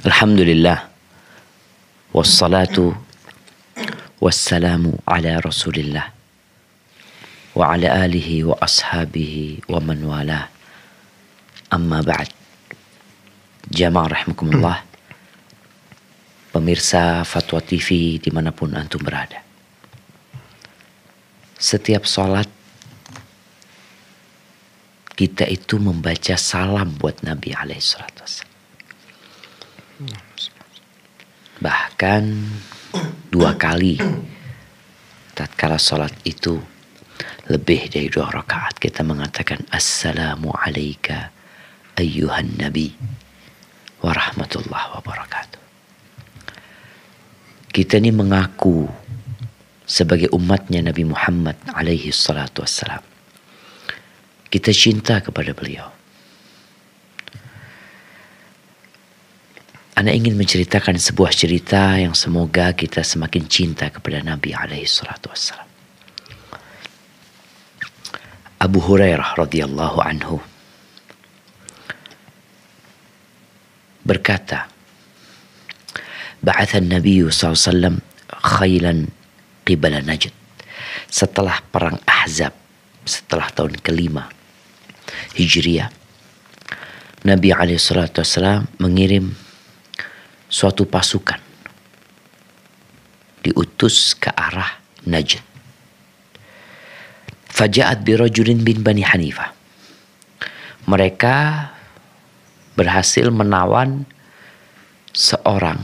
Alhamdulillah. Wassalatu wassalamu ala Rasulillah wa ala alihi wa ashabihi wa man wala. Amma ba'd. Jamaah rahimakumullah. Pemirsa Fatwa TV dimanapun antum berada. Setiap sholat kita itu membaca salam buat Nabi alaihissalam. Bahkan 2 kali tatkala sholat itu lebih dari 2 rakaat kita mengatakan Assalamu alayka ayyuhan nabi wa rahmatullah wa barakatuh. Kita ini mengaku sebagai umatnya Nabi Muhammad alaihi salatu wassalam. Kita cinta kepada beliau. Ana ingin menceritakan sebuah cerita yang semoga kita semakin cinta kepada Nabi alaihi salatu wassalam. Abu Hurairah radhiyallahu anhu berkata, Ba'atha an-Nabi sallallahu alaihi wasallam khailan qibala Najd. Setelah perang Ahzab, setelah tahun ke-5 Hijriah, Nabi alaihi salatu wassalam mengirim suatu pasukan diutus ke arah Najd. Faja'at birajulin bin Bani Hanifah. Mereka berhasil menawan seorang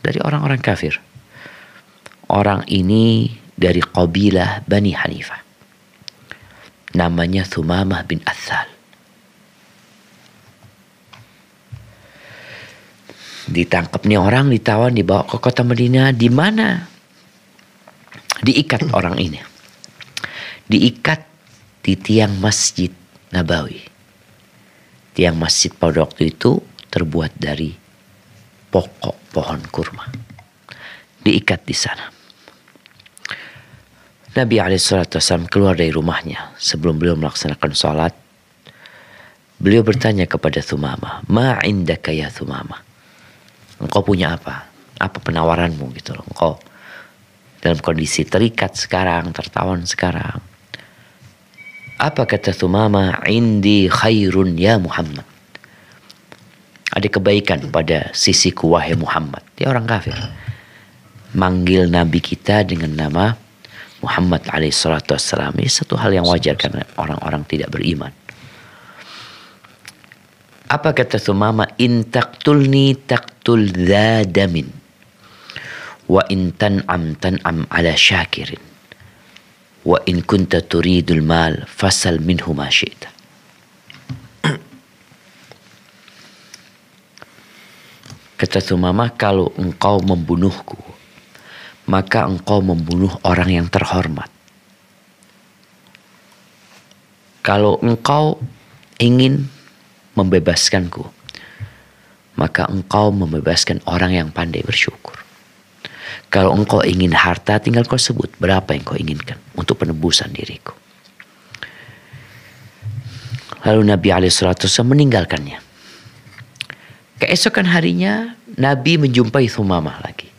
dari orang-orang kafir. Orang ini dari kabilah Bani Hanifah. Namanya Thumamah bin Athal. Ditangkap nih orang, ditawan, dibawa ke kota Madinah. Di mana diikat orang ini? Diikat di tiang Masjid Nabawi. Tiang masjid pada waktu itu terbuat dari pokok pohon kurma. Diikat di sana. Nabi SAW keluar dari rumahnya. Sebelum beliau melaksanakan sholat, beliau bertanya kepada Thumamah, Ma indaka ya Thumamah? Engkau punya apa? Apa penawaranmu gitu loh. Engkau dalam kondisi terikat sekarang, tertawan sekarang. Apa kata Thumamah? Indi khairun ya Muhammad. Ada kebaikan pada sisiku wahai Muhammad. Dia orang kafir. Manggil Nabi kita dengan nama Muhammad alaihissalatu wassalam. Ini satu hal yang wajar karena orang-orang tidak beriman. Apa kata Thumamah? In taqtulni taqtul dha damin. Wa in tan'am tan'am ala syakirin. Wa in kunta turidul mal fasal minhu ma syi'ta. Kata Thumamah, kalau engkau membunuhku, maka engkau membunuh orang yang terhormat. Kalau engkau ingin membebaskanku, maka engkau membebaskan orang yang pandai bersyukur. Kalau engkau ingin harta, tinggal kau sebut berapa yang kau inginkan untuk penebusan diriku. Lalu Nabi SAW meninggalkannya. Keesokan harinya Nabi menjumpai Thumamah lagi.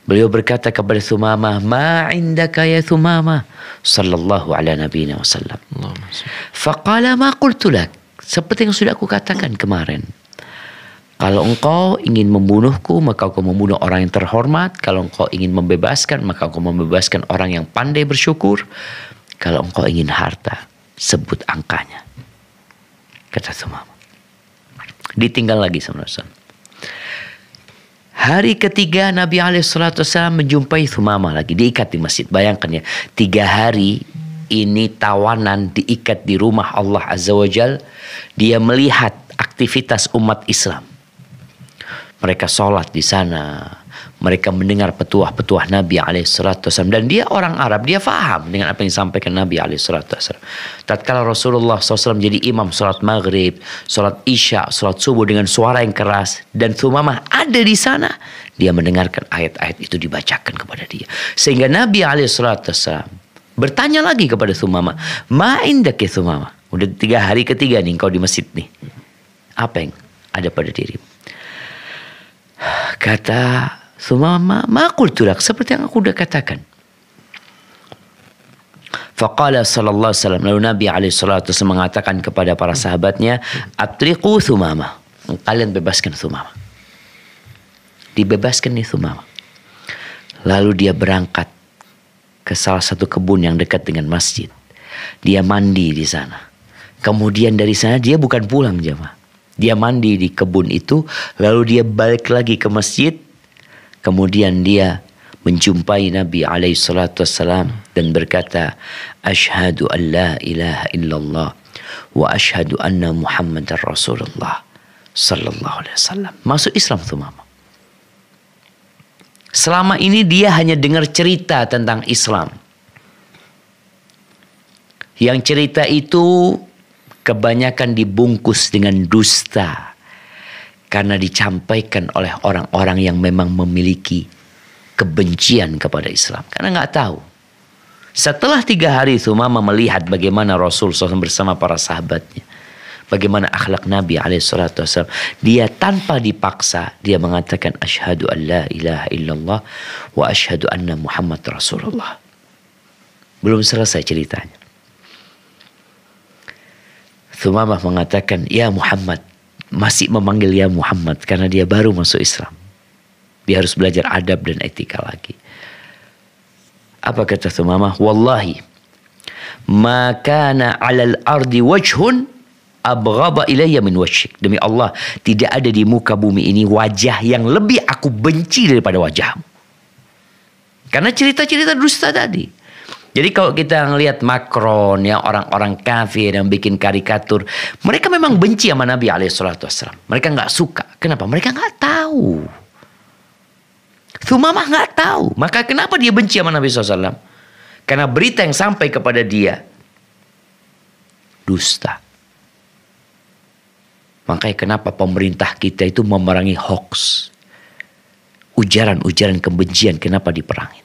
Beliau berkata kepada Thumamah, Ma indaka ya Thumamah? Sallallahu ala nabiyina wasallam. Faqala ma qultu lak. Seperti yang sudah aku katakan kemarin. Kalau engkau ingin membunuhku, maka engkau membunuh orang yang terhormat. Kalau engkau ingin membebaskan, maka engkau membebaskan orang yang pandai bersyukur. Kalau engkau ingin harta, sebut angkanya. Kata Thumamah. Ditinggal lagi sama Rasul. Hari ketiga Nabi SAW menjumpai Thumamah lagi. Diikat di masjid. Bayangkan ya. 3 hari ini tawanan diikat di rumah Allah Azza wa Jal. Dia melihat aktivitas umat Islam. Mereka sholat di sana. Mereka mendengar petuah-petuah Nabi SAW. Dan dia orang Arab. Dia faham dengan apa yang disampaikan Nabi SAW. Tatkala Rasulullah SAW jadi imam sholat maghrib, sholat isya, sholat subuh dengan suara yang keras. Dan Thumamah ada di sana. Dia mendengarkan ayat-ayat itu dibacakan kepada dia. Sehingga Nabi SAW bertanya lagi kepada Thumamah, Ma indaki Thumamah? Udah 3 hari ketiga nih engkau di masjid nih. Apa yang ada pada dirimu? Kata Thumamah, ma qultu lak, seperti yang aku sudah katakan. Faqala sallallahu alaihi wasallam, lalu Nabi alaihi salatu wasallam mengatakan kepada para sahabatnya, atriqu Thumamah, kalian bebaskan Thumamah. Dibebaskan nih Thumamah. Lalu dia berangkat ke salah satu kebun yang dekat dengan masjid. Dia mandi di sana. Kemudian dari sana dia bukan pulang jemaah. Dia mandi di kebun itu, lalu dia balik lagi ke masjid. Kemudian dia menjumpai Nabi alaihi salatu wassalam dan berkata, asyhadu an la ilaha illallah wa asyhadu anna Muhammadar Rasulullah sallallahu alaihi wasallam. Masuk Islam Thumamah. Selama ini dia hanya dengar cerita tentang Islam. Yang cerita itu kebanyakan dibungkus dengan dusta. Karena dicampaikan oleh orang-orang yang memang memiliki kebencian kepada Islam. Karena nggak tahu. Setelah 3 hari Thumamah melihat bagaimana Rasul SAW bersama para sahabatnya. Bagaimana akhlak Nabi SAW. Dia tanpa dipaksa. Dia mengatakan asyhadu an la ilaha illallah wa asyhadu anna Muhammad Rasulullah. Belum selesai ceritanya. Thumamah mengatakan, ya Muhammad. Masih memanggil ya Muhammad karena dia baru masuk Islam. Dia harus belajar adab dan etika lagi. Apa kata Thumamah? Wallahi ma kana 'alal ardi wajhun abghaba ilayya min wajhik. Demi Allah, tidak ada di muka bumi ini wajah yang lebih aku benci daripada wajahmu. Karena cerita-cerita dusta tadi. Jadi kalau kita ngelihat Macron, yang orang-orang kafir yang bikin karikatur, mereka memang benci sama Nabi SAW. Mereka nggak suka. Kenapa? Mereka nggak tahu. Thumamah nggak tahu. Maka kenapa dia benci sama Nabi SAW? Karena berita yang sampai kepada dia dusta. Makanya kenapa pemerintah kita itu memerangi hoax. Ujaran-ujaran kebencian kenapa diperangi?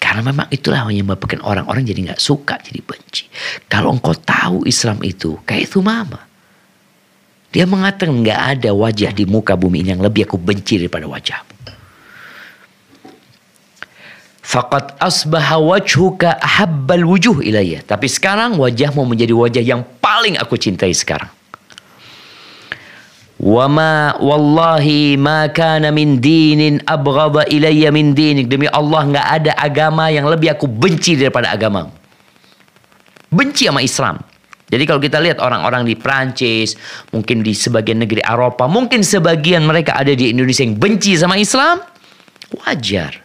Karena memang itulah yang menyebabkan orang-orang jadi nggak suka, jadi benci. Kalau engkau tahu Islam itu kayak Thumamah, dia mengatakan nggak ada wajah di muka bumi ini yang lebih aku benci daripada wajahmu. Faqad asbaha wajhuka ahabbal wujuh ilayya. Tapi sekarang wajahmu menjadi wajah yang paling aku cintai sekarang. Wama wallahi ma kana min dinin abghadha ilayya min dinik. Demi Allah nggak ada agama yang lebih aku benci daripada agamamu. Benci sama Islam. Jadi kalau kita lihat orang-orang di Prancis, mungkin di sebagian negeri Eropa, mungkin sebagian mereka ada di Indonesia yang benci sama Islam, wajar.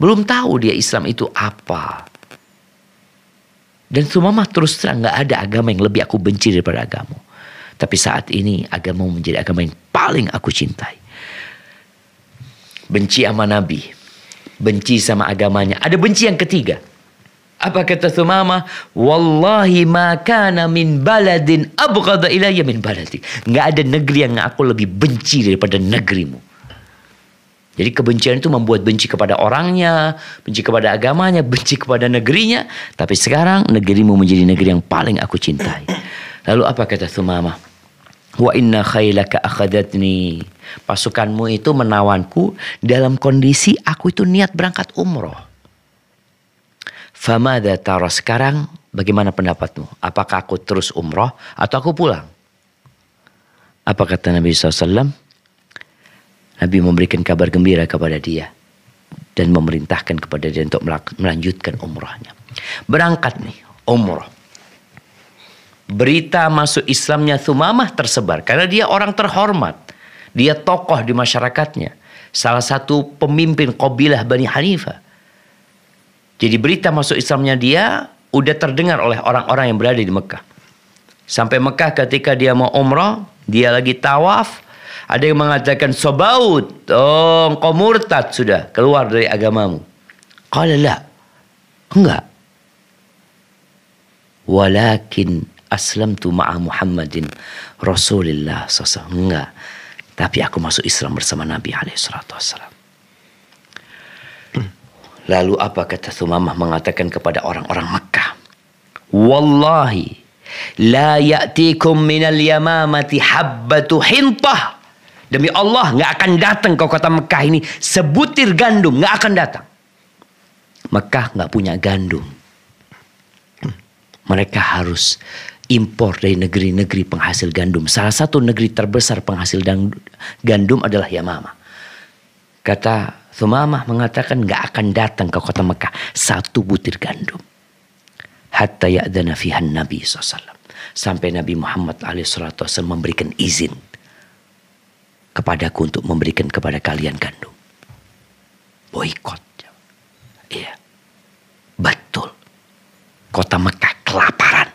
Belum tahu dia Islam itu apa. Dan Thumamah terus terang nggak ada agama yang lebih aku benci daripada agamamu. Tapi saat ini agama menjadi agama yang paling aku cintai. Benci sama Nabi. Benci sama agamanya. Ada benci yang ketiga. Apa kata Thumamah? Wallahi ma kana min baladin abghadha ilayya min baladik. Nggak ada negeri yang aku lebih benci daripada negerimu. Jadi kebencian itu membuat benci kepada orangnya, benci kepada agamanya, benci kepada negerinya. Tapi sekarang negerimu menjadi negeri yang paling aku cintai. Lalu apa kata Thumamah? Wa inna khailaka akhadatni. Pasukanmu itu menawanku dalam kondisi aku itu niat berangkat umroh. Famada tara, sekarang bagaimana pendapatmu? Apakah aku terus umroh atau aku pulang? Apa kata Nabi SAW? Nabi memberikan kabar gembira kepada dia dan memerintahkan kepada dia untuk melanjutkan umrohnya. Berangkat nih umroh. Berita masuk Islamnya Thumamah tersebar karena dia orang terhormat. Dia tokoh di masyarakatnya. Salah satu pemimpin qabilah Bani Hanifah. Jadi berita masuk Islamnya dia udah terdengar oleh orang-orang yang berada di Mekah. Sampai Mekah ketika dia mau umrah, dia lagi tawaf. Ada yang mengatakan sobaut, oh engkau murtad sudah, keluar dari agamamu. Qala la, enggak. Walakin aslamtu ma'a Muhammadin Rasulillah SAW. Enggak. Tapi aku masuk Islam bersama Nabi SAW. Lalu apa kata Thumamah mengatakan kepada orang-orang Makkah? Wallahi la ya'tikum minal yamamati habbatu hintah. Demi Allah nggak akan datang ke kota Mekah ini sebutir gandum, nggak akan datang. Mekah nggak punya gandum. Mereka harus impor dari negeri-negeri penghasil gandum. Salah satu negeri terbesar penghasil gandum adalah Yamamah. Kata Thumamah mengatakan nggak akan datang ke kota Mekah satu butir gandum. Hatta ya'dana fihan Nabi SAW. Sampai Nabi Muhammad SAW memberikan izin kepadaku untuk memberikan kepada kalian gandum. Boikot. Iya. Betul. Kota Mekah kelaparan.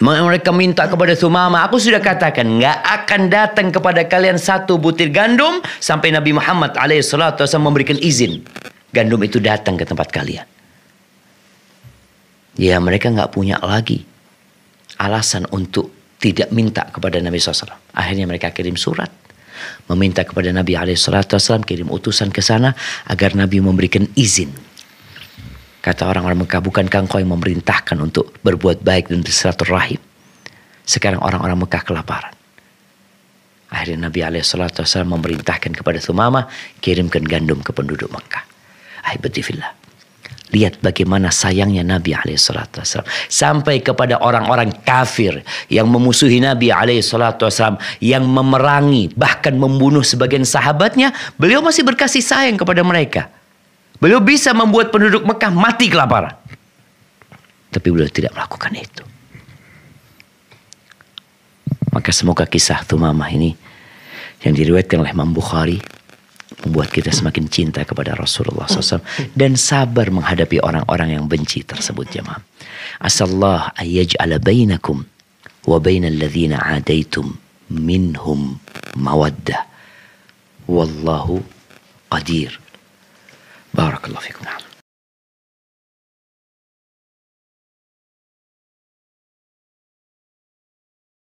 Mereka minta kepada Thumamah, aku sudah katakan nggak akan datang kepada kalian satu butir gandum sampai Nabi Muhammad SAW memberikan izin gandum itu datang ke tempat kalian. Ya, mereka nggak punya lagi alasan untuk tidak minta kepada Nabi SAW. Akhirnya mereka kirim surat meminta kepada Nabi SAW, kirim utusan ke sana agar Nabi memberikan izin. Kata orang-orang Mekah, bukankah engkau yang memerintahkan untuk berbuat baik dan bersilaturahim? Sekarang orang-orang Mekah kelaparan. Akhirnya Nabi SAW memerintahkan kepada Thumamah, kirimkan gandum ke penduduk Mekah. Ahibati fillah. Lihat bagaimana sayangnya Nabi SAW. Sampai kepada orang-orang kafir yang memusuhi Nabi SAW, yang memerangi, bahkan membunuh sebagian sahabatnya, beliau masih berkasih sayang kepada mereka. Beliau bisa membuat penduduk Mekah mati kelaparan. Tapi beliau tidak melakukan itu. Maka semoga kisah Thumamah ini yang diriwayatkan oleh Imam Bukhari membuat kita semakin cinta kepada Rasulullah SAW dan sabar menghadapi orang-orang yang benci tersebut, jemaah. Asallahu ayyaj'ala bainakum wa bainal ladzina 'adaitum minhum mawaddah. Wallahu qadir. Barakallahu fikum.